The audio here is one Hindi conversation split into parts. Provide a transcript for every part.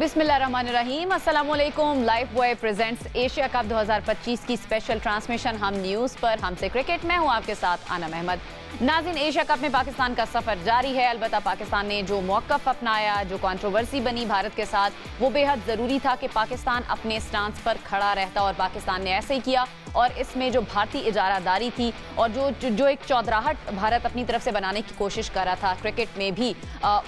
बिस्मिल्लाहिर्रहमानिर्रहीम, अस्सलामुअलैकुम। Life boy presents Asia cup 2025 की स्पेशल ट्रांसमिशन हम न्यूज़ पर हमसे क्रिकेट में हूँ आपके साथ आनम अहमद। नाज़रीन, एशिया कप में पाकिस्तान का सफ़र जारी है। अलबत्ता पाकिस्तान ने जो मौक़िफ़ अपनाया, जो कंट्रोवर्सी बनी भारत के साथ, वो बेहद ज़रूरी था कि पाकिस्तान अपने स्टांस पर खड़ा रहता और पाकिस्तान ने ऐसे ही किया। और इसमें जो भारतीय इजारादारी थी और जो एक चौधराहट भारत अपनी तरफ से बनाने की कोशिश कर रहा था क्रिकेट में भी,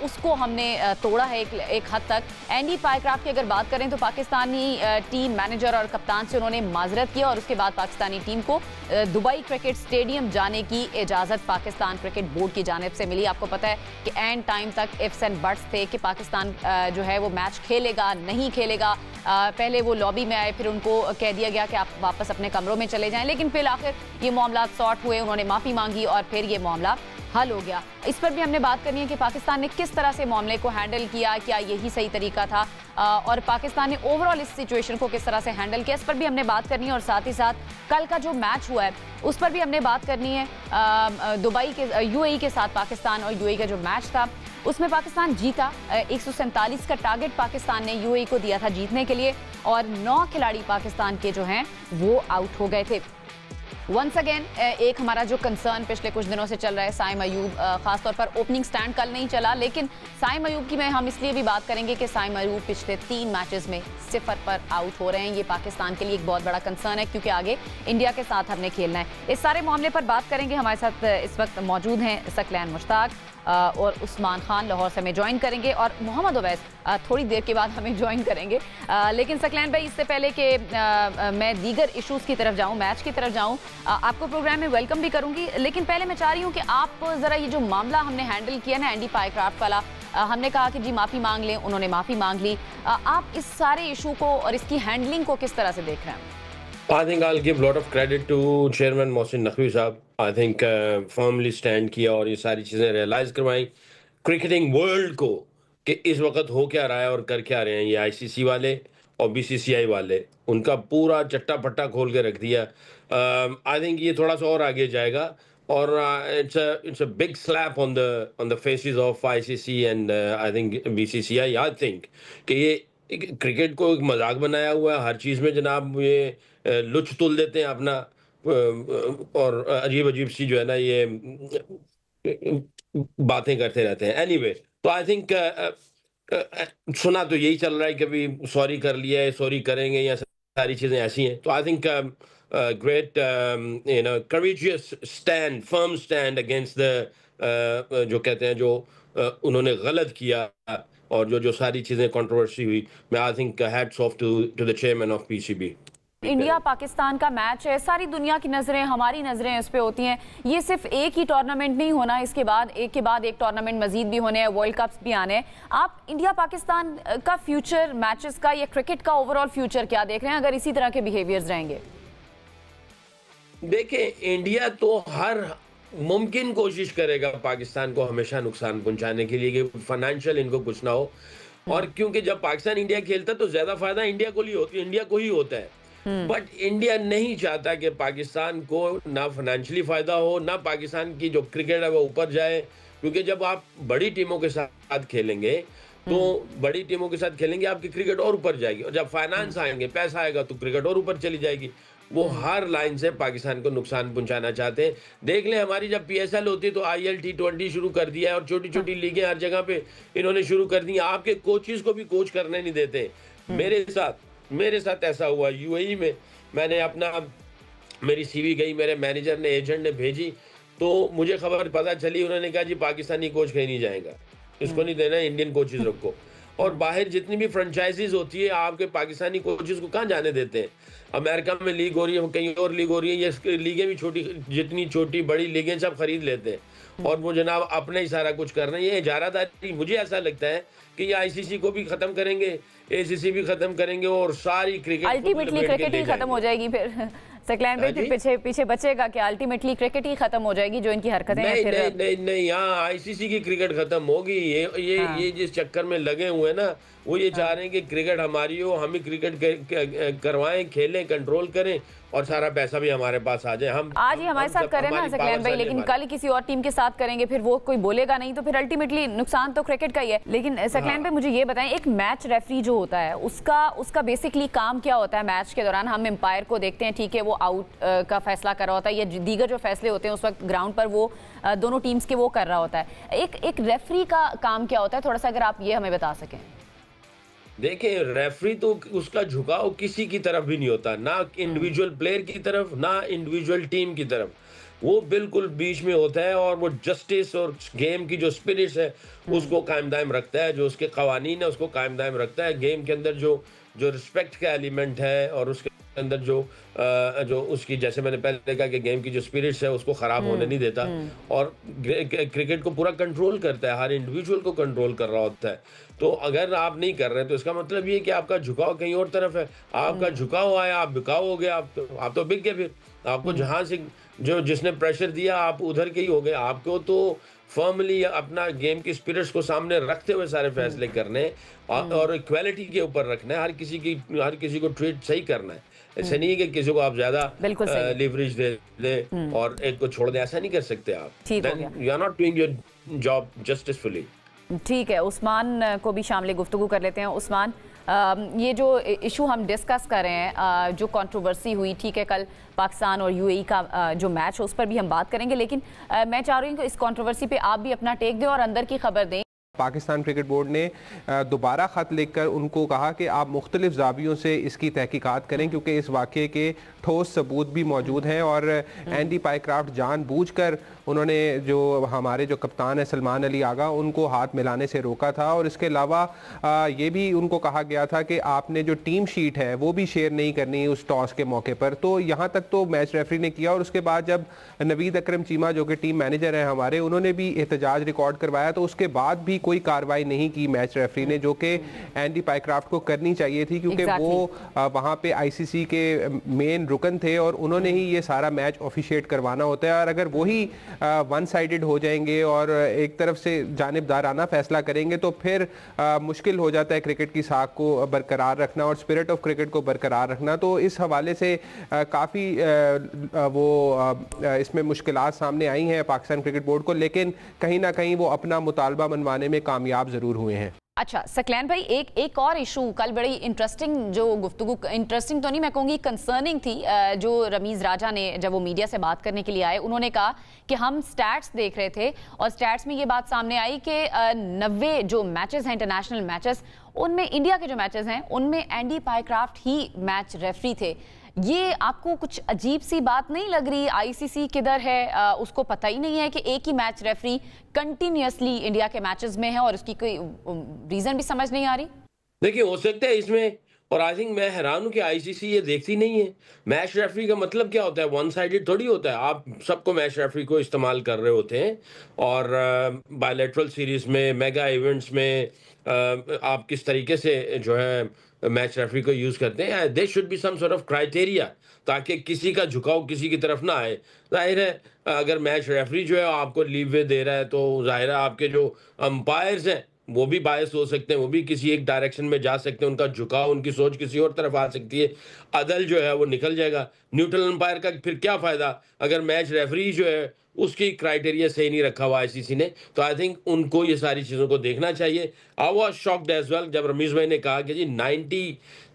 उसको हमने तोड़ा है एक हद तक। एंडी पायक्राफ्ट की अगर बात करें तो पाकिस्तानी टीम मैनेजर और कप्तान से उन्होंने माजरत किया और उसके बाद पाकिस्तानी टीम को दुबई क्रिकेट स्टेडियम जाने की इजाज़त पाकिस्तान क्रिकेट बोर्ड की जानिब से मिली। आपको पता है कि एंड टाइम तक इफ्स एंड बट्स थे कि पाकिस्तान जो है वो मैच खेलेगा नहीं खेलेगा। पहले वो लॉबी में आए, फिर उनको कह दिया गया कि आप वापस अपने कमरों में चले जाएं, लेकिन फिर आखिर ये मामला सॉर्ट हुए, उन्होंने माफ़ी मांगी और फिर ये मामला हल हो गया। इस पर भी हमने बात करनी है कि पाकिस्तान ने किस तरह से मामले को हैंडल किया, क्या यही सही तरीका था, और पाकिस्तान ने ओवरऑल इस सिचुएशन को किस तरह से हैंडल किया, इस पर भी हमने बात करनी है। और साथ ही साथ कल का जो मैच हुआ है उस पर भी हमने बात करनी है। दुबई के यूएई के साथ पाकिस्तान और यूएई का जो मैच था उसमें पाकिस्तान जीता। 147 का टारगेट पाकिस्तान ने यूएई को दिया था जीतने के लिए और 9 खिलाड़ी पाकिस्तान के जो हैं वो आउट हो गए थे। वंस अगेन एक हमारा जो कंसर्न पिछले कुछ दिनों से चल रहा है, साइम अयूब, खासतौर पर ओपनिंग स्टैंड कल नहीं चला, लेकिन साइम अयूब की हम इसलिए भी बात करेंगे कि साइम अयूब पिछले 3 मैचेस में 0 पर आउट हो रहे हैं। ये पाकिस्तान के लिए एक बहुत बड़ा कंसर्न है क्योंकि आगे इंडिया के साथ हमने खेलना है। इस सारे मामले पर बात करेंगे। हमारे साथ इस वक्त मौजूद हैं सकलैन मुश्ताक और उस्मान खान लाहौर से हमें ज्वाइन करेंगे और मोहम्मद उवैस थोड़ी देर के बाद हमें ज्वाइन करेंगे। लेकिन सकलैन भाई, इससे पहले कि मैं दीगर इश्यूज़ की तरफ जाऊं, मैच की तरफ जाऊं, आपको प्रोग्राम में वेलकम भी करूंगी, लेकिन पहले मैं चाह रही हूं कि आप ज़रा ये जो मामला हमने हैंडल किया ना एंडी पायक्राफ्ट वाला, हमने कहा कि जी माफ़ी मांग लें, उन्होंने माफ़ी मांग ली, आप इस सारे इशू को और इसकी हैंडलिंग को किस तरह से देख रहे हैं? I think I'll give a lot of credit to Chairman Mohsin Naqvi साहब। I think firmly stand किया और ये सारी चीज़ें रियलाइज करवाई क्रिकेटिंग वर्ल्ड को कि इस वक्त हो क्या रहा है और कर क्या रहे हैं ये आईसीसी वाले और बीसीसीआई वाले। उनका पूरा चट्टा पट्टा खोल के रख दिया। आई थिंक ये थोड़ा सा और आगे जाएगा और it's a big slap on the faces of ICC and I think BCCI. I think कि ये क्रिकेट को एक मजाक बनाया हुआ है हर चीज़ में जनाब। ये लुच तुल देते हैं अपना और अजीब अजीब सी जो है ना ये बातें करते रहते हैं। एनीवे, तो आई थिंक सुना तो यही चल रहा है कि अभी सॉरी कर लिया है, सॉरी करेंगे, या सारी चीज़ें ऐसी हैं। तो I think great courageous stand, firm stand against the जो कहते हैं जो उन्होंने गलत किया और जो सारी चीज़ें कंट्रोवर्सी हुई। मैं I think hats off to the chairman of PCB. India Pakistan का मैच है, सारी दुनिया की नज़रें, हमारी नज़रें इस पे होती हैं। ये सिर्फ एक ही टूर्नामेंट नहीं होना, इसके बाद एक के बाद एक टूर्नामेंट मजीद भी होने हैं, वर्ल्ड कप्स भी आने हैं। आप इंडिया पाकिस्तान का फ्यूचर मैचेस का या क्रिकेट का ओवरऑल फ्यूचर क्या देख रहे हैं अगर इसी तरह के बिहेवियर्स रहेंगे? देखें, इंडिया तो हर मुमकिन कोशिश करेगा पाकिस्तान को हमेशा नुकसान पहुंचाने के लिए कि फाइनेंशियल इनको कुछ ना हो। और क्योंकि जब पाकिस्तान इंडिया खेलता है तो ज्यादा फायदा इंडिया को ही होता है। बट इंडिया नहीं चाहता कि पाकिस्तान को ना फाइनेंशियली फायदा हो, ना पाकिस्तान की जो क्रिकेट है वो ऊपर जाए। क्योंकि जब आप बड़ी टीमों के साथ खेलेंगे तो बड़ी टीमों के साथ खेलेंगे आपकी क्रिकेट और ऊपर जाएगी, और जब फाइनेंस आएंगे, पैसा आएगा, तो क्रिकेट और ऊपर चली जाएगी। वो हर लाइन से पाकिस्तान को नुकसान पहुंचाना चाहते हैं। देख लें, हमारी जब पीएसएल होती है तो आईएल T20 शुरू कर दिया है और छोटी छोटी लीगें हर जगह पे इन्होंने शुरू कर दी। आपके कोचेस को भी कोच करने नहीं देते। मेरे साथ ऐसा हुआ यूएई में। मैंने मेरी सीवी गई, मेरे मैनेजर ने, एजेंट ने भेजी, तो मुझे खबर पता चली, उन्होंने कहा जी पाकिस्तानी कोच कहीं नहीं जाएगा, इसको नहीं देना, इंडियन कोचेस रखो। और बाहर जितनी भी फ्रेंचाइजीज होती है आपके पाकिस्तानी कोचेस को कहाँ जाने देते हैं। अमेरिका में लीग हो रही है, कहीं और लीग हो रही है, ये लीगें भी छोटी, जितनी छोटी बड़ी लीगें सब खरीद लेते हैं और वो जनाब अपने ही सारा कुछ कर रहे हैं। ये इजारादारी, मुझे ऐसा लगता है कि ये आईसीसी को भी खत्म करेंगे, एसीसी भी खत्म करेंगे और सारी क्रिकेट अल्टीमेटली क्रिकेट ही खत्म हो जाएगी फिर। सकलैन भाई फिर पीछे पीछे बचेगा क्या? अल्टीमेटली क्रिकेट ही खत्म हो जाएगी जो इनकी हरकतें हैं नहीं फिर? नहीं नहीं नहीं, यहाँ आईसीसी की क्रिकेट खत्म होगी। ये जिस चक्कर में लगे हुए हैं ना, वो ये चाह रहे हैं कि क्रिकेट हमारी हो, हम ही क्रिकेट करवाएं, खेलें, कंट्रोल करें और सारा पैसा भी हमारे पास आ जाए। हम आज ही हमारे साथ करें ना सकलैन भाई, लेकिन कल किसी और टीम के साथ करेंगे, फिर वो कोई बोलेगा नहीं, तो फिर अल्टीमेटली नुकसान तो क्रिकेट का ही है। लेकिन सकलैन भाई मुझे ये बताएं, एक मैच रेफरी जो होता है उसका बेसिकली काम क्या होता है? मैच के दौरान हम एम्पायर को देखते हैं, ठीक है, वो आउट का फैसला कर रहा होता है या दीगर जो फैसले होते हैं उस वक्त ग्राउंड पर वो दोनों टीम्स के वो कर रहा होता है। एक रेफरी का काम क्या होता है, थोड़ा सा अगर आप ये हमें बता सकें। देखिए, रेफरी तो उसका झुकाव किसी की तरफ भी नहीं होता, ना इंडिविजुअल प्लेयर की तरफ, ना इंडिविजुअल टीम की तरफ। वो बिल्कुल बीच में होता है और वो जस्टिस और गेम की जो स्पिरिट है उसको कायम दायम रखता है, जो उसके कवानीन है उसको कायम दायम रखता है। गेम के अंदर जो जो रिस्पेक्ट का एलिमेंट है और उसके अंदर जो उसकी, जैसे मैंने पहले कहा कि गेम की जो स्पिरिट्स है उसको खराब होने नहीं देता और क्रिकेट को पूरा कंट्रोल करता है, हर इंडिविजुअल को कंट्रोल कर रहा होता है। तो अगर आप नहीं कर रहे तो इसका मतलब ये कि आपका झुकाव कहीं और तरफ है। आपका झुकाव आया, आप बिकाऊ हो गए, आप तो बिक गए। फिर आपको जहां से जो जिसने प्रेशर दिया आप उधर के ही हो गए। आपको तो फर्मली अपना गेम की स्पिरिट्स को सामने रखते हुए सारे फैसले करने और इक्वालिटी के ऊपर रखना है। हर किसी को ट्रीट सही करना है। ऐसा नहीं है कि किसी को आप ज्यादा लिवरेज दे और एक को छोड़ दे, ऐसा नहीं कर सकते आप। You are not doing your job justicefully. ठीक है, उस्मान को भी शामिल गुफ्तगू कर लेते हैं। उस्मान, ये जो इशू हम डिस्कस कर रहे हैं, जो कंट्रोवर्सी हुई, ठीक है, कल पाकिस्तान और यूएई का जो मैच है उस पर भी हम बात करेंगे, लेकिन मैं चाह रही हूँ कि इस कंट्रोवर्सी पे आप भी अपना टेक दें और अंदर की खबर दें। पाकिस्तान क्रिकेट बोर्ड ने दोबारा ख़त लिखकर उनको कहा कि आप मुख्तलिफ ज़ावियों से इसकी तहकीकात करें, क्योंकि इस वाक़े के ठोस सबूत भी मौजूद हैं और एंडी पाइक्राफ्ट जानबूझकर उन्होंने जो हमारे जो कप्तान है सलमान अली आगा उनको हाथ मिलाने से रोका था। और इसके अलावा ये भी उनको कहा गया था कि आपने जो टीम शीट है वो भी शेयर नहीं करनी उस टॉस के मौके पर। तो यहाँ तक तो मैच रेफरी ने किया और उसके बाद जब नवीद अकरम चीमा जो कि टीम मैनेजर हैं हमारे, उन्होंने भी एहतजाज रिकॉर्ड करवाया, तो उसके बाद भी कोई कार्रवाई नहीं की मैच रेफरी ने, जो कि एंडी पाइक्राफ्ट को करनी चाहिए थी, क्योंकि वो वहाँ पे आईसीसी के मेन रुकन थे और उन्होंने ही ये सारा मैच ऑफिशिएट करवाना होता है। और अगर वही वन साइडेड हो जाएंगे और एक तरफ से जानिबदाराना फैसला करेंगे तो फिर मुश्किल हो जाता है क्रिकेट की साख को बरकरार रखना और स्पिरिट ऑफ क्रिकेट को बरकरार रखना। तो इस हवाले से काफ़ी इसमें मुश्किलात सामने आई हैं पाकिस्तान क्रिकेट बोर्ड को, लेकिन कहीं ना कहीं वो अपना मुतालबा मनवाने में कामयाब ज़रूर हुए हैं। अच्छा सकलैन भाई, एक और इशू कल बड़ी इंटरेस्टिंग जो गुफ्तगू, इंटरेस्टिंग तो नहीं मैं कहूँगी, कंसर्निंग थी, जो रमीज़ राजा ने जब वो मीडिया से बात करने के लिए आए, उन्होंने कहा कि हम स्टैट्स देख रहे थे और स्टैट्स में ये बात सामने आई कि 90 जो मैचेस हैं इंटरनेशनल मैचेस, उनमें इंडिया के जो मैचेस हैं उनमें एंडी पाइक्राफ्ट ही मैच रेफरी थे। ये आपको कुछ अजीब सी बात नहीं लग रही? आईसीसी किधर है, उसको पता ही नहीं है कि एक ही मैच रेफरी कंटिन्यूअसली इंडिया के मैचेस में है और उसकी कोई रीजन भी समझ नहीं आ रही? देखिए, हो सकता है इसमें, और आई थिंक मैं हैरान हूं कि आईसीसी ये देखती नहीं है। मैच रेफरी का मतलब क्या होता है? वन साइडेड थोड़ी होता है। आप सबको मैच रेफरी को इस्तेमाल कर रहे होते हैं और बायलैटरल सीरीज में, मेगा इवेंट्स में आप किस तरीके से जो है मैच रेफरी को यूज करते हैं। There should be some sort of criteria ताकि किसी का झुकाव किसी की तरफ ना आए। जाहिर है अगर मैच रेफरी जो है आपको लीवे दे रहा है तो जाहिर है आपके जो अंपायर्स हैं वो भी बायस हो सकते हैं, वो भी किसी एक डायरेक्शन में जा सकते हैं, उनका झुकाव, उनकी सोच किसी और तरफ आ सकती है। अदल जो है वो निकल जाएगा। न्यूट्रल अंपायर का फिर क्या फायदा अगर मैच रेफरी जो है उसकी क्राइटेरिया सही नहीं रखा हुआ आईसीसी ने। तो आई थिंक उनको ये सारी चीज़ों को देखना चाहिए। I was shocked as well जब रमीज भाई ने कहा कि जी 90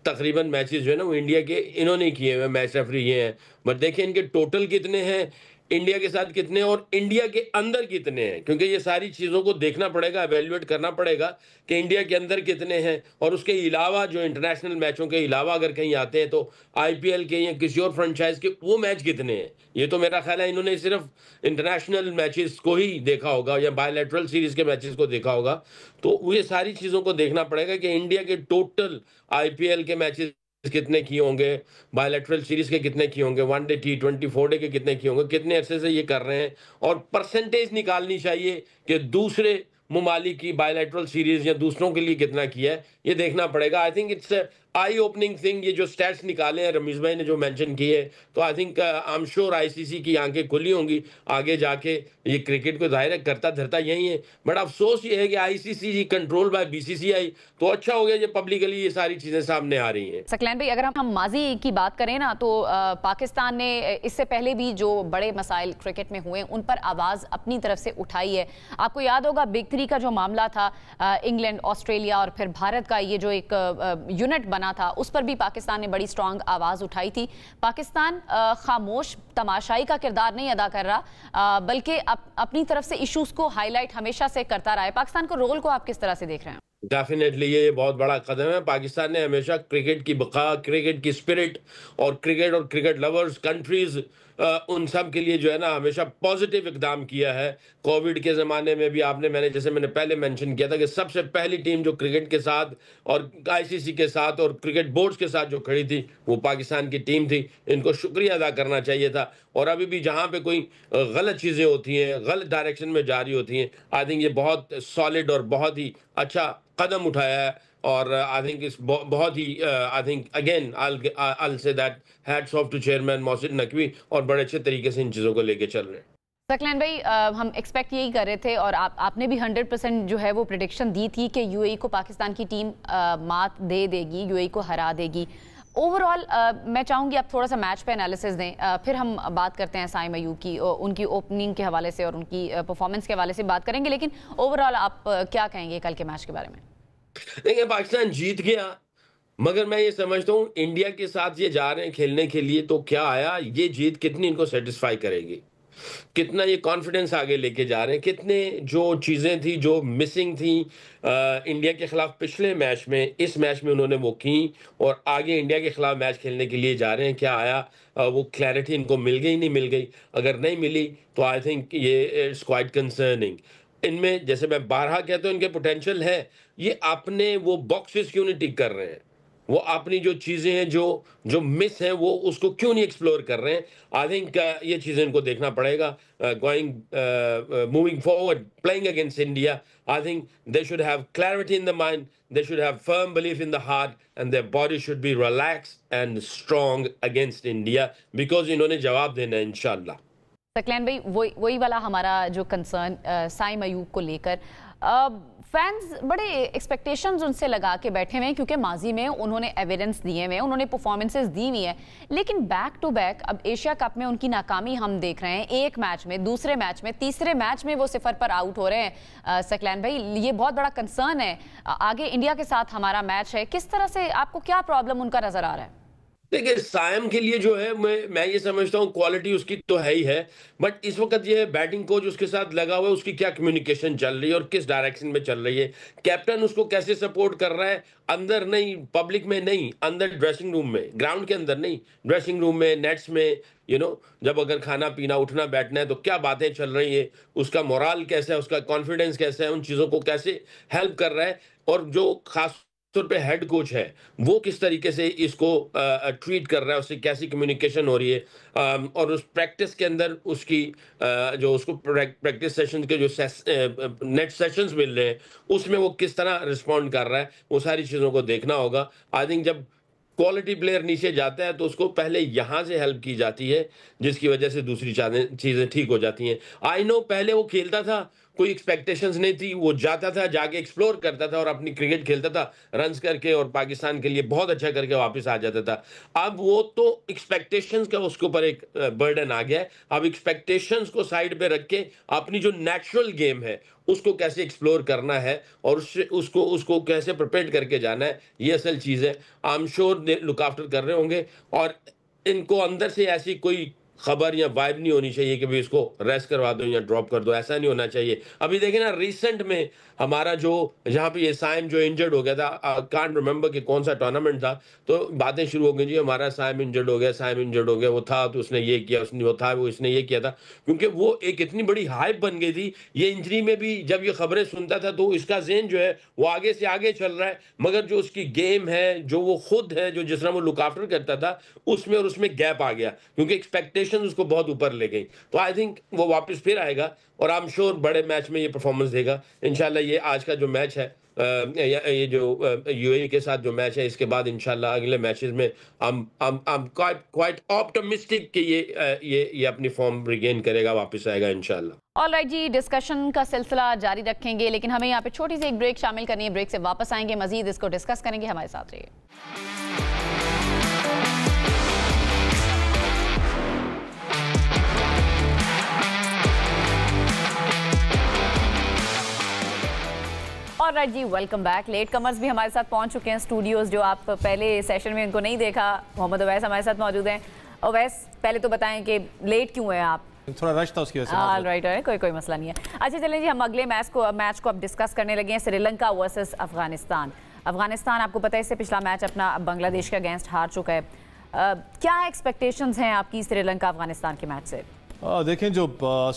तकरीबन मैचेस जो है ना वो इंडिया के इन्होंने किए हुए मैच रेफरी ये हैं। बट देखिए इनके टोटल कितने हैं, इंडिया के साथ कितने और इंडिया के अंदर कितने हैं, क्योंकि ये सारी चीज़ों को देखना पड़ेगा, एवेल्युएट करना पड़ेगा कि इंडिया के अंदर कितने हैं और उसके अलावा जो इंटरनेशनल मैचों के अलावा अगर कहीं आते हैं तो आईपीएल के या किसी और फ्रेंचाइज के वो मैच कितने हैं। ये तो मेरा ख्याल है इन्होंने सिर्फ इंटरनेशनल मैचेस को ही देखा होगा या बायलैटरल सीरीज के मैचेस को देखा होगा। तो ये सारी चीज़ों को देखना पड़ेगा कि इंडिया के टोटल आईपीएल के मैचेस कितने किए होंगे, बायलैटरल सीरीज के कितने किए होंगे, वनडे T20 4डे के कितने किए होंगे, कितने अरसे से ये कर रहे हैं और परसेंटेज निकालनी चाहिए कि दूसरे मुमालिक की बायलैटरल सीरीज या दूसरों के लिए कितना किया है, ये देखना पड़ेगा। I think it's I opening thing, ये जो स्टैट्स निकाले हैं रमीज भाई ने जो मेंशन किए, तो I think I am sure ICC की आंखें खुली होंगी आगे जाके। ये क्रिकेट को जाहिर है करता धरता यही है, बट अफसोस ये है कि आईसीसी कंट्रोल बाय बीसीसीआई, तो अच्छा हो गया ये पब्लिकली ये सारी चीजें सामने आ रही हैं। सकलैन भाई, अगर हम माजी की बात करें ना, तो पाकिस्तान ने इससे पहले भी जो बड़े मसाइल क्रिकेट में हुए उन पर आवाज अपनी तरफ से उठाई है। आपको याद होगा बिग 3 का जो मामला था, इंग्लैंड, ऑस्ट्रेलिया और फिर भारत का ये जो एक यूनिट बना था, उस पर भी पाकिस्तान ने बड़ी स्ट्रांग आवाज उठाई थी। पाकिस्तान खामोश तमाशाई का किरदार नहीं अदा कर रहा, बल्कि अपनी तरफ से इश्यूज को हाईलाइट हमेशा से करता रहा है। पाकिस्तान को रोल को आप किस तरह से देख रहे हैं? डेफिनेटली ये बहुत बड़ा कदम है। पाकिस्तान ने हमेशा क्रिकेट की बका, क्रिकेट की स्पिरिट और क्रिकेट लवर्स कंट्रीज उन सब के लिए जो है ना हमेशा पॉजिटिव इकदाम किया है। कोविड के ज़माने में भी जैसे मैंने पहले मेंशन किया था कि सबसे पहली टीम जो क्रिकेट के साथ और आईसीसी के साथ और क्रिकेट बोर्ड्स के साथ जो खड़ी थी वो पाकिस्तान की टीम थी। इनको शुक्रिया अदा करना चाहिए था। और अभी भी जहाँ पे कोई गलत चीज़ें होती हैं, गलत डायरेक्शन में जा रही होती हैं, आई थिंक ये बहुत सॉलिड और बहुत ही अच्छा कदम उठाया है। और आई थिंक इस बहुत ही I think again I say that hats off to chairman Mohsin Naqvi, और बड़े अच्छे तरीके से इन चीज़ों को लेके चल रहे हैं। सकलैन भाई, हम एक्सपेक्ट यही कर रहे थे और आपने भी 100% जो है वो प्रेडिक्शन दी थी कि यूएई को पाकिस्तान की टीम मात दे देगी, यूएई को हरा देगी। ओवरऑल मैं चाहूंगी आप थोड़ा सा मैच पे एनालिसिस दें, फिर हम बात करते हैं साइम अयूब की, उनकी ओपनिंग के हवाले से और उनकी परफॉर्मेंस के हवाले से बात करेंगे। लेकिन ओवरऑल आप क्या कहेंगे कल के मैच के बारे में? देखिए, पाकिस्तान जीत गया, मगर मैं ये समझता हूँ इंडिया के साथ ये जा रहे हैं खेलने के लिए, तो क्या आया ये जीत कितनी इनको सेटिस्फाई करेगी, कितना ये कॉन्फिडेंस आगे लेके जा रहे हैं, कितने जो चीज़ें थी जो मिसिंग थी इंडिया के खिलाफ पिछले मैच में, इस मैच में उन्होंने वो की, और आगे इंडिया के खिलाफ मैच खेलने के लिए जा रहे हैं, क्या आया वो क्लैरिटी इनको मिल गई, नहीं मिल गई? अगर नहीं मिली तो आई थिंक ये इट्स क्वाइट कंसर्निंग। इनमें जैसे मैं बारहा कहता हूँ इनके पोटेंशियल है, ये अपने वो बॉक्सेस क्यों नहीं टिक कर रहे हैं, वो अपनी जो चीज़ें हैं जो जो मिस हैं वो उसको क्यों नहीं एक्सप्लोर कर रहे हैं? आई थिंक ये चीज़ें इनको देखना पड़ेगा। Moving forward, playing against India, I think they should have clarity in the mind, they should have firm belief in the heart, and their body should be relax and strong against India, because इन्होंने जवाब देना है इंशाल्लाह। सकलैन भाई, वही वाला हमारा जो कंसर्न साइम अयूब को लेकर, फैंस बड़े एक्सपेक्टेशंस उनसे लगा के बैठे हुए हैं, क्योंकि माजी में उन्होंने एविडेंस दिए हुए हैं, उन्होंने परफॉर्मेंसेस दी हुई हैं। लेकिन बैक टू बैक अब एशिया कप में उनकी नाकामी हम देख रहे हैं, एक मैच में, दूसरे मैच में, तीसरे मैच में वो 0 पर आउट हो रहे हैं। सकलैन भाई, ये बहुत बड़ा कंसर्न है। आगे इंडिया के साथ हमारा मैच है, किस तरह से आपको क्या प्रॉब्लम उनका नजर आ रहा है? देखिए, सायम के लिए जो है मैं ये समझता हूँ क्वालिटी उसकी तो है ही है, बट इस वक्त ये बैटिंग कोच उसके साथ लगा हुआ है, उसकी क्या कम्युनिकेशन चल रही है और किस डायरेक्शन में चल रही है, कैप्टन उसको कैसे सपोर्ट कर रहा है, अंदर नहीं, पब्लिक में नहीं, अंदर ड्रेसिंग रूम में, ग्राउंड के अंदर नहीं, ड्रेसिंग रूम में, नेट्स में, जब अगर खाना पीना उठना बैठना है तो क्या बातें चल रही है, उसका मोराल कैसा है, उसका कॉन्फिडेंस कैसा है, उन चीज़ों को कैसे हेल्प कर रहा है, और जो खास तौर पे हेड कोच है वो किस तरीके से इसको ट्रीट कर रहा है, उससे कैसी कम्युनिकेशन हो रही है, और उस प्रैक्टिस के अंदर उसकी जो उसको प्रैक्टिस सेशन के जो नेट सेशंस मिल रहे हैं उसमें वो किस तरह रिस्पॉन्ड कर रहा है, वो सारी चीज़ों को देखना होगा। आई थिंक जब क्वालिटी प्लेयर नीचे जाता है तो उसको पहले यहाँ से हेल्प की जाती है, जिसकी वजह से दूसरी चीज़ें ठीक हो जाती हैं। आई नो पहले वो खेलता था, कोई एक्सपेक्टेशंस नहीं थी, वो जाता था, जाके एक्सप्लोर करता था और अपनी क्रिकेट खेलता था रन्स करके, और पाकिस्तान के लिए बहुत अच्छा करके वापस आ जाता था। अब वो तो एक्सपेक्टेशंस का उसके ऊपर एक बर्डन आ गया है। अब एक्सपेक्टेशंस को साइड पे रख के अपनी जो नेचुरल गेम है उसको कैसे एक्सप्लोर करना है और उसको कैसे प्रिपेयर करके जाना है, ये असल चीज़ है। I am sure look after कर रहे होंगे, और इनको अंदर से ऐसी कोई खबर या वाइब नहीं होनी चाहिए कि भी इसको रेस्ट करवा दो या ड्रॉप कर दो, ऐसा नहीं होना चाहिए। अभी देखें ना, रिसेंट में हमारा जो जहाँ पे ये साइम जो इंजर्ड हो गया था, कांट रिमेंबर कि कौन सा टूर्नामेंट था, तो बातें शुरू हो गई जी हमारा साइम इंजर्ड हो गया, साइम इंजर्ड हो गया, वो था तो उसने ये किया, उसने वो था वो इसने ये किया था, क्योंकि वो एक इतनी बड़ी हाइप बन गई थी। ये इंजरी में भी जब ये खबरें सुनता था तो इसका ज़हन जो है वो आगे से आगे चल रहा है, मगर जो उसकी गेम है, जो वो खुद है, जो जिस तरह वो लुक आफ्टर करता था, उसमें और उसमें गैप आ गया, क्योंकि एक्सपेक्टेशन उसको बहुत ऊपर ले गई। तो आई थिंक वो वापस फिर आएगा और आई एम श्योर बड़े मैच में ये परफॉर्मेंस देगा इंशाल्लाह। ये आज का जो मैच है ये जो यूएई के साथ जो मैच है, इसके बाद इंशाल्लाह अगले मैचेस में I'm quite optimistic कि ये अपनी फॉर्म रिगेन करेगा, वापस आएगा इंशाल्लाह। ऑलराइट जी, डिस्कशन का सिलसिला जारी रखेंगे, लेकिन हमें यहाँ पे छोटी सी एक ब्रेक शामिल करनी है। ब्रेक से वापस आएंगे, मजीद इसको डिस्कस करेंगे। हमारे साथ रहिए। ऑलराइट जी, वेलकम बैक। लेट कमर्स भी हमारे साथ पहुंच चुके हैं स्टूडियोज, जो आप पहले सेशन में उनको नहीं देखा। मोहम्मद अवैस हमारे साथ मौजूद हैं। अवैस, पहले तो बताएं कि लेट क्यों है आप? थोड़ा रश था उसकी वजह से। ऑलराइट, कोई मसला नहीं है। अच्छा चलें जी, हम अगले मैच को अब डिस्कस करने लगे हैं, श्रीलंका वर्सेस अफगानिस्तान। अफगानिस्तान, आपको पता है, इससे पिछला मैच अपना बांग्लादेश के अगेंस्ट हार चुका है। क्या एक्सपेक्टेशंस हैं आपकी श्रीलंका अफगानिस्तान के मैच से? देखें, जो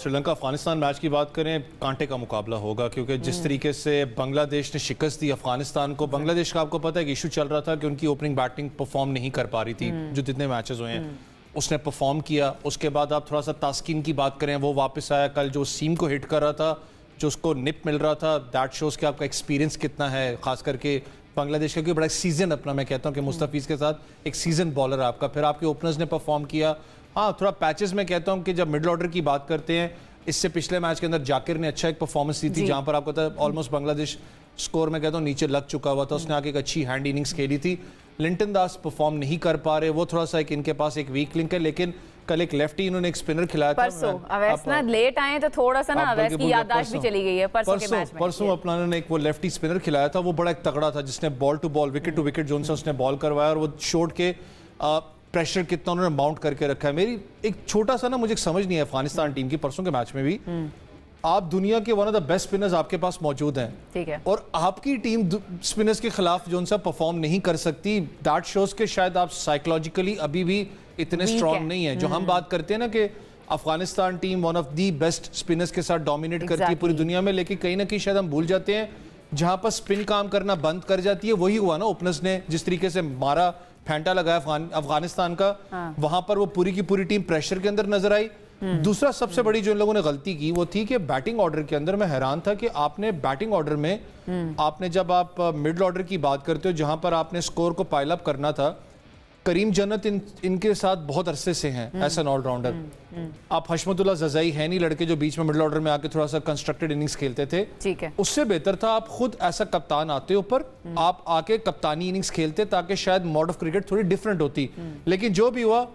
श्रीलंका अफगानिस्तान मैच की बात करें, कांटे का मुकाबला होगा, क्योंकि जिस तरीके से बांग्लादेश ने शिकस्त दी अफगानिस्तान को, बांग्लादेश का आपको पता है कि इशू चल रहा था कि उनकी ओपनिंग बैटिंग परफॉर्म नहीं कर पा रही थी। जो जितने मैचेस हुए हैं उसने परफॉर्म किया। उसके बाद आप थोड़ा सा तास्किन की बात करें, वो वापस आया। कल जो सीम को हिट कर रहा था, जो उसको निप मिल रहा था, दैट शोज कि आपका एक्सपीरियंस कितना है, खास करके बांग्लादेश का, बड़ा सीजन अपना, मैं कहता हूँ कि मुस्तफीज के साथ एक सीजन बॉलर आपका। फिर आपके ओपनर्स ने परफॉर्म किया। हाँ, थोड़ा पैचेस में कहता हूँ कि जब मिडिल ऑर्डर की बात करते हैं, इससे पिछले मैच के अंदर जाकिर ने अच्छा एक परफॉर्मेंस दी थी, जहाँ पर आपको पता है ऑलमोस्ट बांग्लादेश स्कोर में कहता हूँ नीचे लग चुका हुआ था। उसने आके एक अच्छी हैंड इनिंग्स खेली थी। लिंटन दास परफॉर्म नहीं कर पा रहे, वो थोड़ा सा एक इनके पास एक वीक लिंक है। लेकिन कल एक लेफ्टी इन्होंने एक स्पिनर खिलाया था। परसों अवैस ना लेट आए तो थोड़ा सा ना अवैस की याददाश्त भी चली गई है परसों के मैच में। परसों अपना ने एक वो लेफ्टी स्पिनर खिलाया था, वो बड़ा एक तगड़ा था, जिसने ball to ball, wicket to wicket zone से उसने बॉल करवाया, और वो शॉट के प्रेशर कितना उन्होंने माउंट करके रखा है। मेरी एक छोटा सा ना, मुझे समझ नहीं है अफगानिस्तान टीम की परसों के मैच में भी, आप दुनिया के one of the best spinners आपके पास मौजूद हैं, ठीक है, और आपकी टीम स्पिनर्स के खिलाफ जो उनसे परफॉर्म नहीं कर सकती। दैट शोज के शायद आप साइकोलॉजिकली अभी भी इतने स्ट्रांग नहीं है। जो हम बात करते हैं ना कि Afghanistan team one of the best spinners के साथ डोमिनेट करती है पूरी दुनिया में, लेकिन कहीं ना कहीं शायद हम भूल जाते हैं, जहां पर स्पिन काम करना बंद कर जाती है, वही हुआ ना। ओपनर्स ने जिस तरीके से मारा, फैंटा लगाया अफगानिस्तान का, वहां पर वो पूरी की पूरी टीम प्रेशर के अंदर नजर आई। दूसरा सबसे बड़ी जो इन लोगों ने गलती की वो थी कि बैटिंग ऑर्डर के अंदर, मैं हैरान था कि आपने बैटिंग ऑर्डर में आपने, जब आप मिडिल ऑर्डर की बात करते हो, जहां पर आपने स्कोर को पाइल अप करना था, करीम जन्नत इनके साथ बहुत अरसे से हैं एज एन ऑलराउंडर। आप हशमतुल्लाह जज़ाई है नहीं लड़के जो बीच में मिडिल ऑर्डर में आके थोड़ा सा कंस्ट्रक्टेड इनिंग्स खेलते थे, ठीक है, उससे बेहतर था आप खुद ऐसा कप्तान आते ऊपर, आप आके कप्तानी इनिंग्स खेलते, ताकि शायद मोड ऑफ क्रिकेट थोड़ी डिफरेंट होती। लेकिन जो भी हुआ,